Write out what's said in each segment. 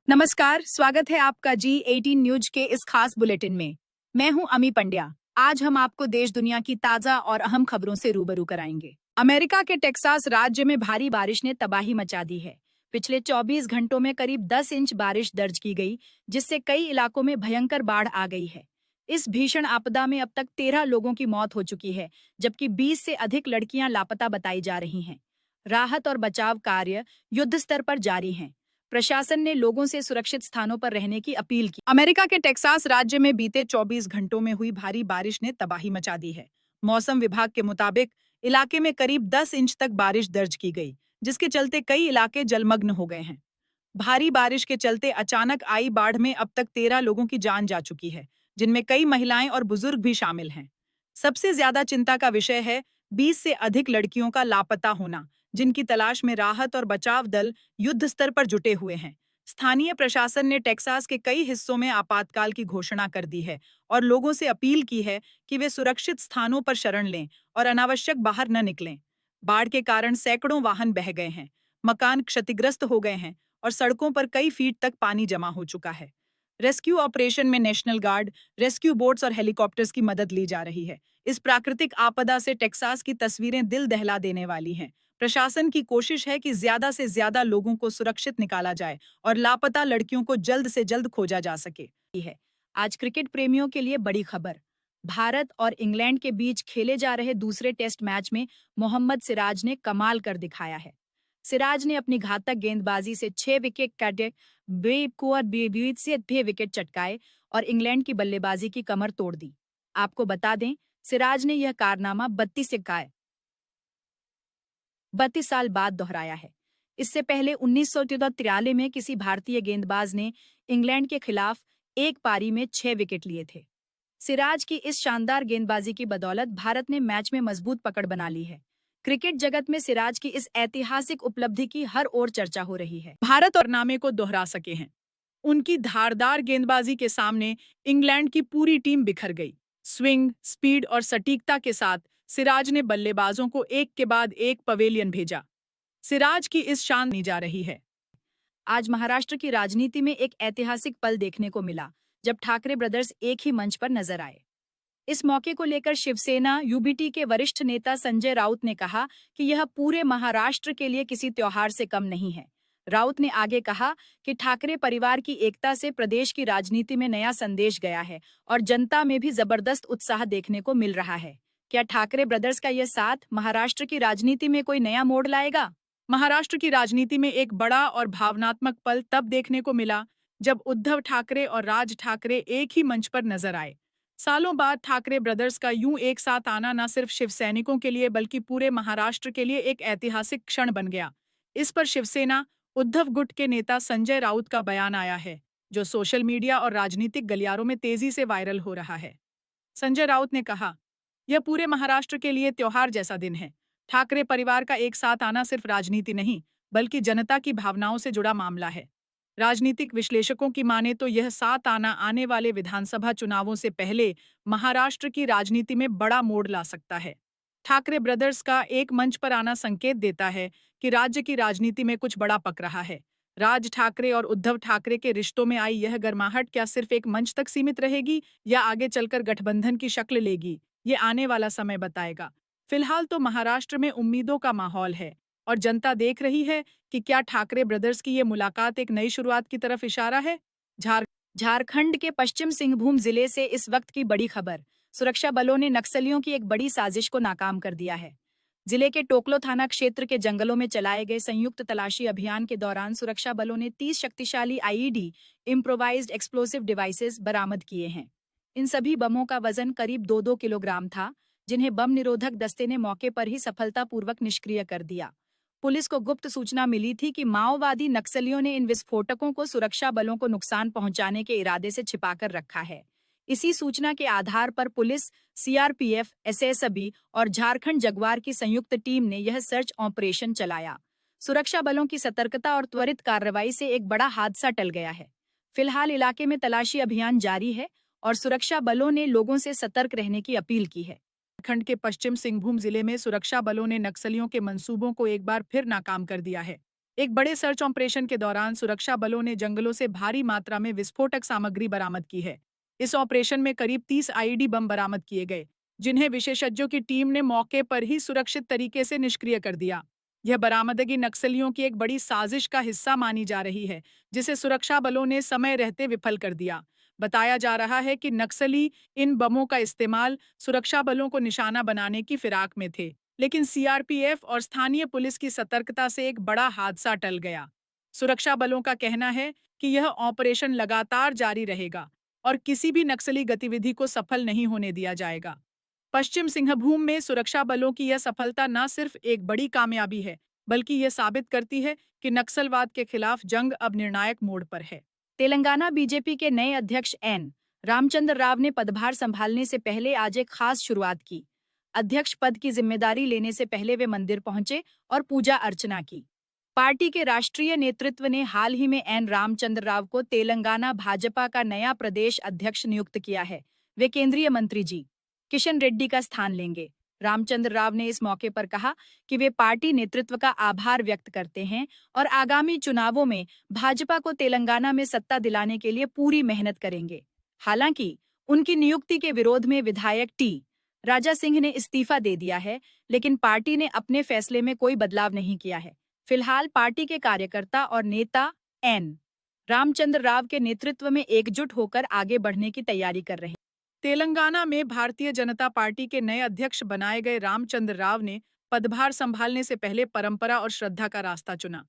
नमस्कार, स्वागत है आपका G18 न्यूज के इस खास बुलेटिन में। मैं हूं अमी पंड्या। आज हम आपको देश दुनिया की ताजा और अहम खबरों से रूबरू कराएंगे। अमेरिका के टेक्सास राज्य में भारी बारिश ने तबाही मचा दी है। पिछले 24 घंटों में करीब 10 इंच बारिश दर्ज की गई, जिससे कई इलाकों में भयंकर बाढ़ आ गई है। इस भीषण आपदा में अब तक 13 लोगों की मौत हो चुकी है, जबकि 20 से अधिक लड़कियां लापता बताई जा रही हैं। राहत और बचाव कार्य युद्ध स्तर पर जारी हैं। प्रशासन ने लोगों से सुरक्षित स्थानों पर रहने की अपील की। अमेरिका के टेक्सास राज्य में बीते 24 घंटों में हुई भारी बारिश ने तबाही मचा दी है। मौसम विभाग के मुताबिक इलाके में करीब 10 इंच तक बारिश दर्ज की गई, जिसके चलते कई इलाके जलमग्न हो गए हैं। भारी बारिश के चलते अचानक आई बाढ़ में अब तक 13 लोगों की जान जा चुकी है, जिनमें कई महिलाएं और बुजुर्ग भी शामिल हैं। सबसे ज्यादा चिंता का विषय है 20 से अधिक लड़कियों का लापता होना, जिनकी तलाश में राहत और बचाव दल युद्ध स्तर पर जुटे हुए हैं। स्थानीय प्रशासन ने टेक्सास के कई हिस्सों में आपातकाल की घोषणा कर दी है और लोगों से अपील की है कि वे सुरक्षित स्थानों पर शरण लें और अनावश्यक बाहर न निकलें। बाढ़ के कारण सैकड़ों वाहन बह गए हैं, मकान क्षतिग्रस्त हो गए हैं और सड़कों पर कई फीट तक पानी जमा हो चुका है। रेस्क्यू ऑपरेशन में नेशनल गार्ड, रेस्क्यू बोट्स और हेलीकॉप्टर्स की मदद ली जा रही है। इस प्राकृतिक आपदा से टेक्सास की तस्वीरें दिल दहला देने वाली हैं। प्रशासन की कोशिश है कि ज्यादा से ज्यादा लोगों को सुरक्षित निकाला जाए और लापता लड़कियों को जल्द से जल्द खोजा जा सके। आज क्रिकेट प्रेमियों के लिए बड़ी खबर। भारत और इंग्लैंड के बीच खेले जा रहे दूसरे टेस्ट मैच में मोहम्मद सिराज ने कमाल कर दिखाया है। सिराज ने अपनी घातक गेंदबाजी से 6 विकेट काटे, से 6 विकेट चटकाए और इंग्लैंड की बल्लेबाजी की कमर तोड़ दी। आपको बता दें, सिराज ने यह कारनामा 32 साल बाद दोहराया है। इससे पहले 1943 में किसी भारतीय गेंदबाज ने इंग्लैंड के खिलाफ एक पारी में 6 विकेट लिए थे। सिराज की इस शानदार गेंदबाजी की बदौलत भारत ने मैच में मजबूत पकड़ बना ली है। क्रिकेट जगत में सिराज की इस ऐतिहासिक उपलब्धि की हर ओर चर्चा हो रही है। भारत और नामे को दोहरा सके हैं। उनकी धारदार गेंदबाजी के सामने इंग्लैंड की पूरी टीम बिखर गई। स्विंग, स्पीड और सटीकता के साथ सिराज ने बल्लेबाजों को एक के बाद एक पवेलियन भेजा। सिराज की इस शान नहीं जा रही है। आज महाराष्ट्र की राजनीति में एक ऐतिहासिक पल देखने को मिला, जब ठाकरे ब्रदर्स एक ही मंच पर नजर आए। इस मौके को लेकर शिवसेना यूबीटी के वरिष्ठ नेता संजय राउत ने कहा कि यह पूरे महाराष्ट्र के लिए किसी त्योहार से कम नहीं है। राउत ने आगे कहा कि ठाकरे परिवार की एकता से प्रदेश की राजनीति में नया संदेश गया है और जनता में भी जबरदस्त उत्साह देखने को मिल रहा है। क्या ठाकरे ब्रदर्स का यह साथ महाराष्ट्र की राजनीति में कोई नया मोड़ लाएगा? महाराष्ट्र की राजनीति में एक बड़ा और भावनात्मक पल तब देखने को मिला जब उद्धव ठाकरे और राज ठाकरे एक ही मंच पर नजर आए। सालों बाद ठाकरे ब्रदर्स का यूं एक साथ आना न सिर्फ शिव सैनिकों के लिए बल्कि पूरे महाराष्ट्र के लिए एक ऐतिहासिक क्षण बन गया। इस पर शिवसेना उद्धव गुट के नेता संजय राउत का बयान आया है, जो सोशल मीडिया और राजनीतिक गलियारों में तेजी से वायरल हो रहा है। संजय राउत ने कहा, यह पूरे महाराष्ट्र के लिए त्योहार जैसा दिन है। ठाकरे परिवार का एक साथ आना सिर्फ राजनीति नहीं, बल्कि जनता की भावनाओं से जुड़ा मामला है। राजनीतिक विश्लेषकों की माने तो यह साथ आना आने वाले विधानसभा चुनावों से पहले महाराष्ट्र की राजनीति में बड़ा मोड़ ला सकता है। ठाकरे ब्रदर्स का एक मंच पर आना संकेत देता है कि राज्य की राजनीति में कुछ बड़ा पक रहा है। राज ठाकरे और उद्धव ठाकरे के रिश्तों में आई यह गर्माहट क्या सिर्फ एक मंच तक सीमित रहेगी या आगे चलकर गठबंधन की शक्ल लेगी, ये आने वाला समय बताएगा। फिलहाल तो महाराष्ट्र में उम्मीदों का माहौल है और जनता देख रही है कि क्या ठाकरे ब्रदर्स की ये मुलाकात एक नई शुरुआत की तरफ इशारा है। झारखंड के पश्चिम सिंहभूम जिले से इस वक्त की बड़ी खबर। सुरक्षा बलों ने नक्सलियों की एक बड़ी साजिश को नाकाम कर दिया है। जिले के टोकलो थाना क्षेत्र के जंगलों में चलाए गए संयुक्त तलाशी अभियान के दौरान सुरक्षा बलों ने 30 शक्तिशाली आईईडी इम्प्रोवाइज्ड एक्सप्लोसिव डिवाइसेस बरामद किए हैं। इन सभी बमों का वजन करीब 2-2 किलोग्राम था, जिन्हें बम निरोधक दस्ते ने मौके पर ही सफलतापूर्वक निष्क्रिय कर दिया। पुलिस को गुप्त सूचना मिली थी कि माओवादी नक्सलियों ने इन विस्फोटकों को सुरक्षा बलों को नुकसान पहुंचाने के इरादे से छिपाकर रखा है। इसी सूचना के आधार पर पुलिस, सीआरपीएफ, एसएसबी और झारखंड जगुआर की संयुक्त टीम ने यह सर्च ऑपरेशन चलाया। सुरक्षा बलों की सतर्कता और त्वरित कार्रवाई से एक बड़ा हादसा टल गया है। फिलहाल इलाके में तलाशी अभियान जारी है और सुरक्षा बलों ने लोगों से सतर्क रहने की अपील की है। झारखंड के पश्चिम सिंहभूम जिले में सुरक्षा बलों ने नक्सलियों के मंसूबों को एक बार फिर नाकाम कर दिया है। एक बड़े सर्च ऑपरेशन के दौरान सुरक्षा बलों ने जंगलों से भारी मात्रा में विस्फोटक सामग्री बरामद की है। इस ऑपरेशन में करीब 30 आईईडी बम बरामद किए गए, जिन्हें विशेषज्ञों की टीम ने मौके पर ही सुरक्षित तरीके से निष्क्रिय कर दिया। यह बरामदगी नक्सलियों की एक बड़ी साजिश का हिस्सा मानी जा रही है, जिसे सुरक्षा बलों ने समय रहते विफल कर दिया। बताया जा रहा है कि नक्सली इन बमों का इस्तेमाल सुरक्षा बलों को निशाना बनाने की फिराक में थे, लेकिन सीआरपीएफ और स्थानीय पुलिस की सतर्कता से एक बड़ा हादसा टल गया। सुरक्षा बलों का कहना है कि यह ऑपरेशन लगातार जारी रहेगा और किसी भी नक्सली गतिविधि को सफल नहीं होने दिया जाएगा। पश्चिम सिंहभूम में सुरक्षा बलों की यह सफलता न सिर्फ एक बड़ी कामयाबी है, बल्कि यह साबित करती है कि नक्सलवाद के खिलाफ जंग अब निर्णायक मोड़ पर है। तेलंगाना बीजेपी के नए अध्यक्ष एन रामचंद्र राव ने पदभार संभालने से पहले आज एक खास शुरुआत की। अध्यक्ष पद की जिम्मेदारी लेने से पहले वे मंदिर पहुंचे और पूजा अर्चना की। पार्टी के राष्ट्रीय नेतृत्व ने हाल ही में एन रामचंद्र राव को तेलंगाना भाजपा का नया प्रदेश अध्यक्ष नियुक्त किया है। वे केंद्रीय मंत्री जी किशन रेड्डी का स्थान लेंगे। रामचंद्र राव ने इस मौके पर कहा कि वे पार्टी नेतृत्व का आभार व्यक्त करते हैं और आगामी चुनावों में भाजपा को तेलंगाना में सत्ता दिलाने के लिए पूरी मेहनत करेंगे। हालांकि उनकी नियुक्ति के विरोध में विधायक टी राजा सिंह ने इस्तीफा दे दिया है, लेकिन पार्टी ने अपने फैसले में कोई बदलाव नहीं किया है। फिलहाल पार्टी के कार्यकर्ता और नेता एन रामचंद्र राव के नेतृत्व में एकजुट होकर आगे बढ़ने की तैयारी कर रहे हैं। तेलंगाना में भारतीय जनता पार्टी के नए अध्यक्ष बनाए गए रामचंद्र राव ने पदभार संभालने से पहले परंपरा और श्रद्धा का रास्ता चुना।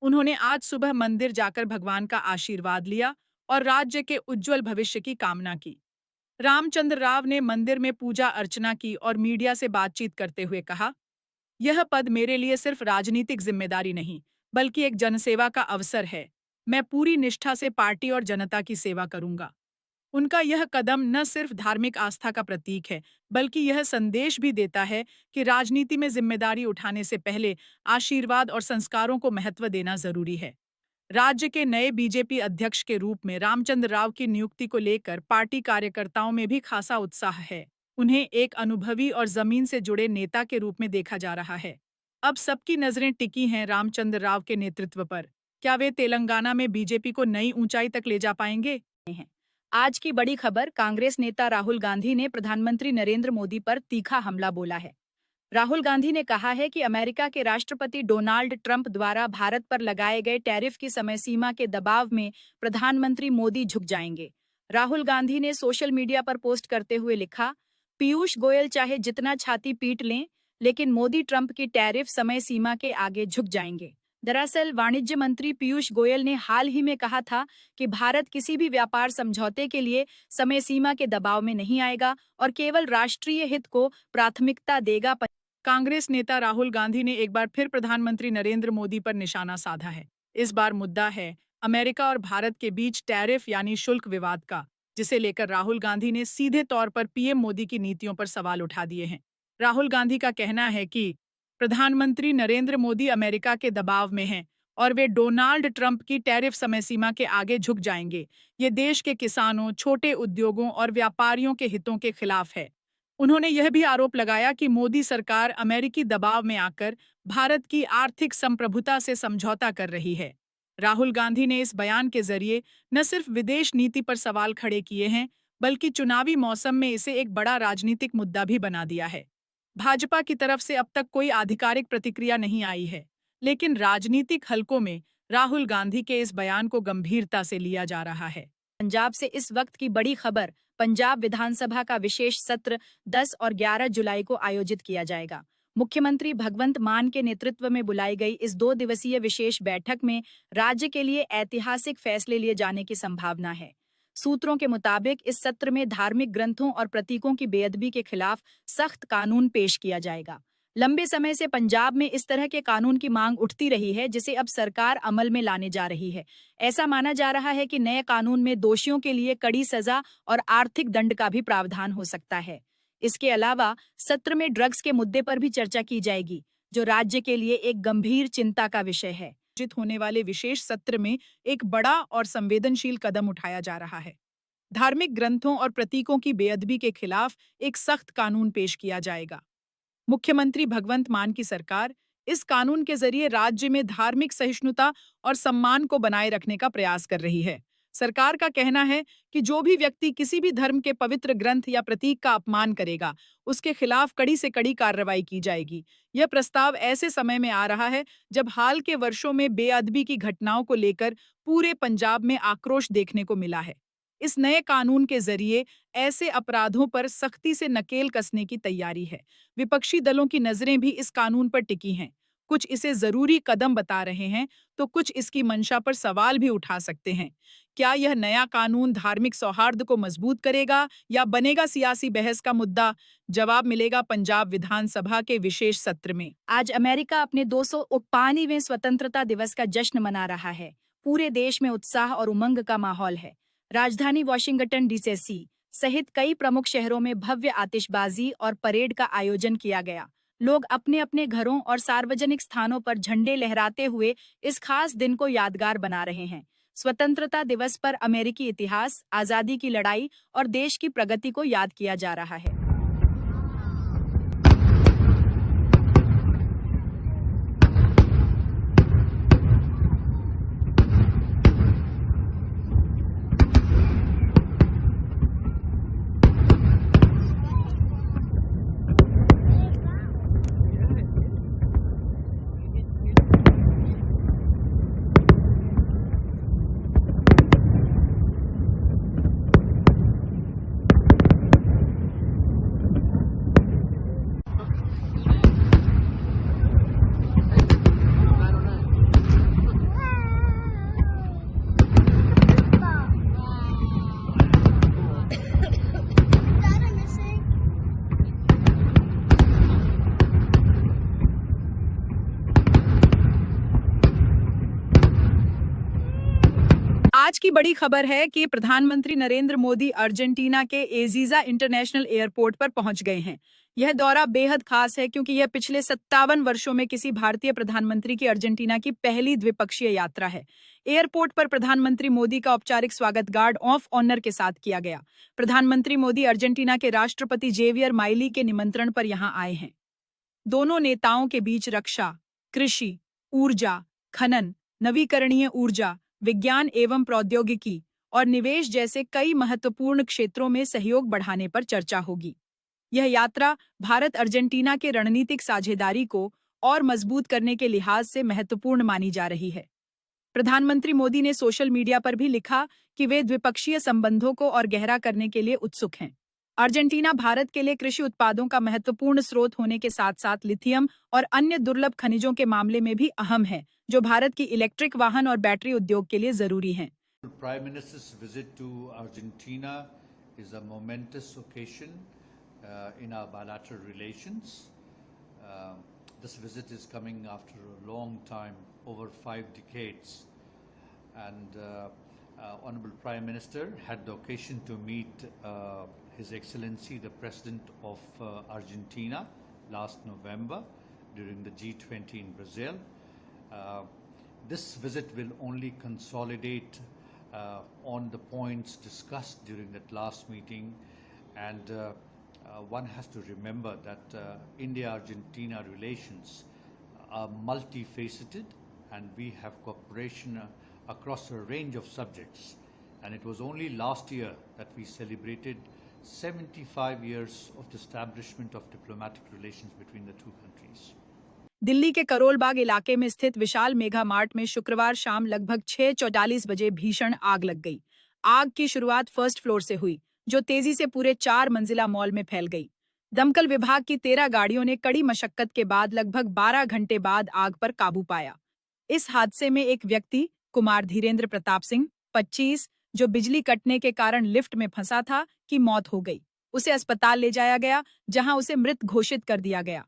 उन्होंने आज सुबह मंदिर जाकर भगवान का आशीर्वाद लिया और राज्य के उज्जवल भविष्य की कामना की। रामचंद्र राव ने मंदिर में पूजा अर्चना की और मीडिया से बातचीत करते हुए कहा, यह पद मेरे लिए सिर्फ राजनीतिक जिम्मेदारी नहीं, बल्कि एक जनसेवा का अवसर है। मैं पूरी निष्ठा से पार्टी और जनता की सेवा करूंगा। उनका यह कदम न सिर्फ धार्मिक आस्था का प्रतीक है, बल्कि यह संदेश भी देता है कि राजनीति में जिम्मेदारी उठाने से पहले आशीर्वाद और संस्कारों को महत्व देना जरूरी है। राज्य के नए बीजेपी अध्यक्ष के रूप में रामचंद्र राव की नियुक्ति को लेकर पार्टी कार्यकर्ताओं में भी खासा उत्साह है। उन्हें एक अनुभवी और जमीन से जुड़े नेता के रूप में देखा जा रहा है। अब सबकी नजरें टिकी हैं रामचंद्र राव के नेतृत्व पर। क्या वे तेलंगाना में बीजेपी को नई ऊंचाई तक ले जा पाएंगे? आज की बड़ी खबर, कांग्रेस नेता राहुल गांधी ने प्रधानमंत्री नरेंद्र मोदी पर तीखा हमला बोला है। राहुल गांधी ने कहा है कि अमेरिका के राष्ट्रपति डोनाल्ड ट्रंप द्वारा भारत पर लगाए गए टैरिफ की समय सीमा के दबाव में प्रधानमंत्री मोदी झुक जाएंगे। राहुल गांधी ने सोशल मीडिया पर पोस्ट करते हुए लिखा, पीयूष गोयल चाहे जितना छाती पीट लें, लेकिन मोदी ट्रंप की टैरिफ समय सीमा के आगे झुक जाएंगे। दरअसल वाणिज्य मंत्री पीयूष गोयल ने हाल ही में कहा था कि भारत किसी भी व्यापार समझौते के लिए समय सीमा के दबाव में नहीं आएगा और केवल राष्ट्रीय हित को प्राथमिकता देगा। कांग्रेस नेता राहुल गांधी ने एक बार फिर प्रधानमंत्री नरेंद्र मोदी पर निशाना साधा है। इस बार मुद्दा है अमेरिका और भारत के बीच टैरिफ यानी शुल्क विवाद का, जिसे लेकर राहुल गांधी ने सीधे तौर पर पीएम मोदी की नीतियों पर सवाल उठा दिए हैं। राहुल गांधी का कहना है कि प्रधानमंत्री नरेंद्र मोदी अमेरिका के दबाव में हैं और वे डोनाल्ड ट्रंप की टैरिफ समय सीमा के आगे झुक जाएंगे। ये देश के किसानों, छोटे उद्योगों और व्यापारियों के हितों के खिलाफ है। उन्होंने यह भी आरोप लगाया कि मोदी सरकार अमेरिकी दबाव में आकर भारत की आर्थिक संप्रभुता से समझौता कर रही है। राहुल गांधी ने इस बयान के जरिए न सिर्फ विदेश नीति पर सवाल खड़े किए हैं, बल्कि चुनावी मौसम में इसे एक बड़ा राजनीतिक मुद्दा भी बना दिया है। भाजपा की तरफ से अब तक कोई आधिकारिक प्रतिक्रिया नहीं आई है, लेकिन राजनीतिक हलकों में राहुल गांधी के इस बयान को गंभीरता से लिया जा रहा है। पंजाब से इस वक्त की बड़ी खबर, पंजाब विधानसभा का विशेष सत्र 10 और 11 जुलाई को आयोजित किया जाएगा। मुख्यमंत्री भगवंत मान के नेतृत्व में बुलाई गई इस 2 दिवसीय विशेष बैठक में राज्य के लिए ऐतिहासिक फैसले लिए जाने की संभावना है। सूत्रों के मुताबिक इस सत्र में धार्मिक ग्रंथों और प्रतीकों की बेअदबी के खिलाफ सख्त कानून पेश किया जाएगा। लंबे समय से पंजाब में इस तरह के कानून की मांग उठती रही है, जिसे अब सरकार अमल में लाने जा रही है। ऐसा माना जा रहा है कि नए कानून में दोषियों के लिए कड़ी सजा और आर्थिक दंड का भी प्रावधान हो सकता है। इसके अलावा सत्र में ड्रग्स के मुद्दे पर भी चर्चा की जाएगी, जो राज्य के लिए एक गंभीर चिंता का विषय है। आयोजित होने वाले विशेष सत्र में एक बड़ा और संवेदनशील कदम उठाया जा रहा है। धार्मिक ग्रंथों और प्रतीकों की बेअदबी के खिलाफ एक सख्त कानून पेश किया जाएगा। मुख्यमंत्री भगवंत मान की सरकार इस कानून के जरिए राज्य में धार्मिक सहिष्णुता और सम्मान को बनाए रखने का प्रयास कर रही है। सरकार का कहना है कि जो भी व्यक्ति किसी भी धर्म के पवित्र ग्रंथ या प्रतीक का अपमान करेगा, उसके खिलाफ कड़ी से कड़ी कार्रवाई की जाएगी। यह प्रस्ताव ऐसे समय में आ रहा है जब हाल के वर्षों में बेअदबी की घटनाओं को लेकर पूरे पंजाब में आक्रोश देखने को मिला है। इस नए कानून के जरिए ऐसे अपराधों पर सख्ती से नकेल कसने की तैयारी है। विपक्षी दलों की नजरें भी इस कानून पर टिकी हैं। कुछ इसे जरूरी कदम बता रहे हैं, तो कुछ इसकी मंशा पर सवाल भी उठा सकते हैं। क्या यह नया कानून धार्मिक सौहार्द को मजबूत करेगा या बनेगा सियासी बहस का मुद्दा? जवाब मिलेगा पंजाब विधानसभा के विशेष सत्र में। आज अमेरिका अपने 251वें स्वतंत्रता दिवस का जश्न मना रहा है। पूरे देश में उत्साह और उमंग का माहौल है। राजधानी वॉशिंगटन डीसी सहित कई प्रमुख शहरों में भव्य आतिशबाजी और परेड का आयोजन किया गया। लोग अपने अपने घरों और सार्वजनिक स्थानों पर झंडे लहराते हुए इस खास दिन को यादगार बना रहे हैं। स्वतंत्रता दिवस पर अमेरिकी इतिहास, आजादी की लड़ाई और देश की प्रगति को याद किया जा रहा है। आज की बड़ी खबर है कि प्रधानमंत्री नरेंद्र मोदी अर्जेंटीना के एजीजा इंटरनेशनल एयरपोर्ट पर पहुंच गए हैं। यह दौरा बेहद खास है क्योंकि यह पिछले 57 वर्षों में किसी भारतीय प्रधानमंत्री की अर्जेंटीना की पहली द्विपक्षीय यात्रा है। एयरपोर्ट पर प्रधानमंत्री मोदी का औपचारिक स्वागत गार्ड ऑफ ऑनर के साथ किया गया। प्रधानमंत्री मोदी अर्जेंटीना के राष्ट्रपति जेवियर माइली के निमंत्रण पर यहां आए हैं। दोनों नेताओं के बीच रक्षा, कृषि, ऊर्जा, खनन, नवीकरणीय ऊर्जा, विज्ञान एवं प्रौद्योगिकी और निवेश जैसे कई महत्वपूर्ण क्षेत्रों में सहयोग बढ़ाने पर चर्चा होगी। यह यात्रा भारत अर्जेंटीना के रणनीतिक साझेदारी को और मजबूत करने के लिहाज से महत्वपूर्ण मानी जा रही है। प्रधानमंत्री मोदी ने सोशल मीडिया पर भी लिखा कि वे द्विपक्षीय संबंधों को और गहरा करने के लिए उत्सुक हैं। अर्जेंटीना भारत के लिए कृषि उत्पादों का महत्वपूर्ण स्रोत होने के साथ साथ लिथियम और अन्य दुर्लभ खनिजों के मामले में भी अहम है, जो भारत की इलेक्ट्रिक वाहन और बैटरी उद्योग के लिए जरूरी हैं। Prime Minister's visit to Argentina is a momentous occasion in our bilateral relations. This visit is coming after a long time, over 5 decades, and Honorable Prime Minister had the occasion to meet His Excellency the President of Argentina last November during the G20 in Brazil. This visit will only consolidate on the points discussed during that last meeting, and one has to remember that India-Argentina relations are multifaceted, and we have cooperation across a range of subjects. And it was only last year that we celebrated 75 years of the establishment of diplomatic relations between the two countries. Delhi के करोल बाग इलाके में स्थित विशाल mega mart में शुक्रवार शाम लगभग 6:44 बजे भीषण आग लग गई। आग की शुरुआत फर्स्ट फ्लोर से हुई, जो तेजी से पूरे 4 मंजिला मॉल में फैल गई। दमकल विभाग की 13 गाड़ियों ने कड़ी मशक्कत के बाद लगभग 12 घंटे बाद आग पर काबू पाया। इस हादसे में एक व्यक्ति, कुमार धीरेन्द्र प्रताप सिंह, 25, जो बिजली कटने के कारण लिफ्ट में फंसा था, की मौत हो गई। उसे अस्पताल ले जाया गया, जहां उसे मृत घोषित कर दिया गया।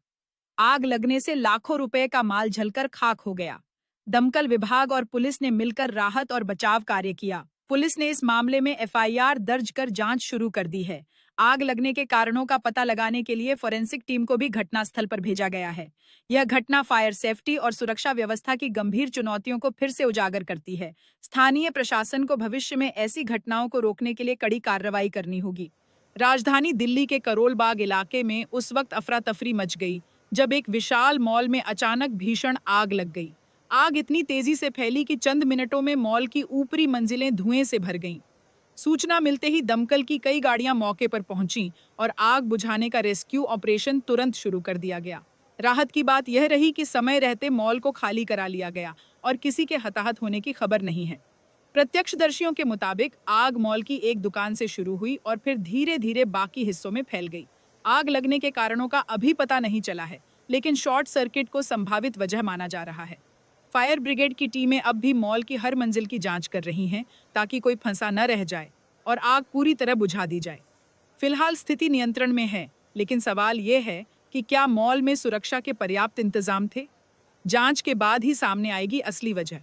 आग लगने से लाखों रुपए का माल जलकर खाक हो गया। दमकल विभाग और पुलिस ने मिलकर राहत और बचाव कार्य किया। पुलिस ने इस मामले में एफआईआर दर्ज कर जांच शुरू कर दी है। आग लगने के कारणों का पता लगाने के लिए फोरेंसिक टीम को भी घटनास्थल पर भेजा गया है। यह घटना फायर सेफ्टी और सुरक्षा व्यवस्था की गंभीर चुनौतियों को फिर से उजागर करती है। स्थानीय प्रशासन को भविष्य में ऐसी घटनाओं को रोकने के लिए कड़ी कार्रवाई करनी होगी। राजधानी दिल्ली के करोल बाग इलाके में उस वक्त अफरा तफरी मच गई जब एक विशाल मॉल में अचानक भीषण आग लग गई। आग इतनी तेजी से फैली कि चंद मिनटों में मॉल की ऊपरी मंजिलें धुएं से भर गईं। सूचना मिलते ही दमकल की कई गाड़ियां मौके पर पहुंचीं और आग बुझाने का रेस्क्यू ऑपरेशन तुरंत शुरू कर दिया गया। राहत की बात यह रही कि समय रहते मॉल को खाली करा लिया गया और किसी के हताहत होने की खबर नहीं है। प्रत्यक्षदर्शियों के मुताबिक आग मॉल की एक दुकान से शुरू हुई और फिर धीरे धीरे बाकी हिस्सों में फैल गई। आग लगने के कारणों का अभी पता नहीं चला है, लेकिन शॉर्ट सर्किट को संभावित वजह माना जा रहा है। फायर ब्रिगेड की टीमें अब भी मॉल की हर मंजिल की जांच कर रही हैं ताकि कोई फंसा न रह जाए और आग पूरी तरह बुझा दी जाए। फिलहाल स्थिति नियंत्रण में है, लेकिन सवाल यह है कि क्या मॉल में सुरक्षा के पर्याप्त इंतजाम थे? जांच के बाद ही सामने आएगी असली वजह।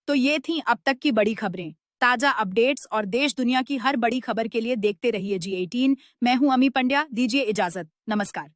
तो ये थीं अब तक की बड़ी खबरें। ताजा अपडेट्स और देश दुनिया की हर बड़ी खबर के लिए देखते रहिए G18। मैं हूं अमी पंड्या, दीजिए इजाजत। नमस्कार।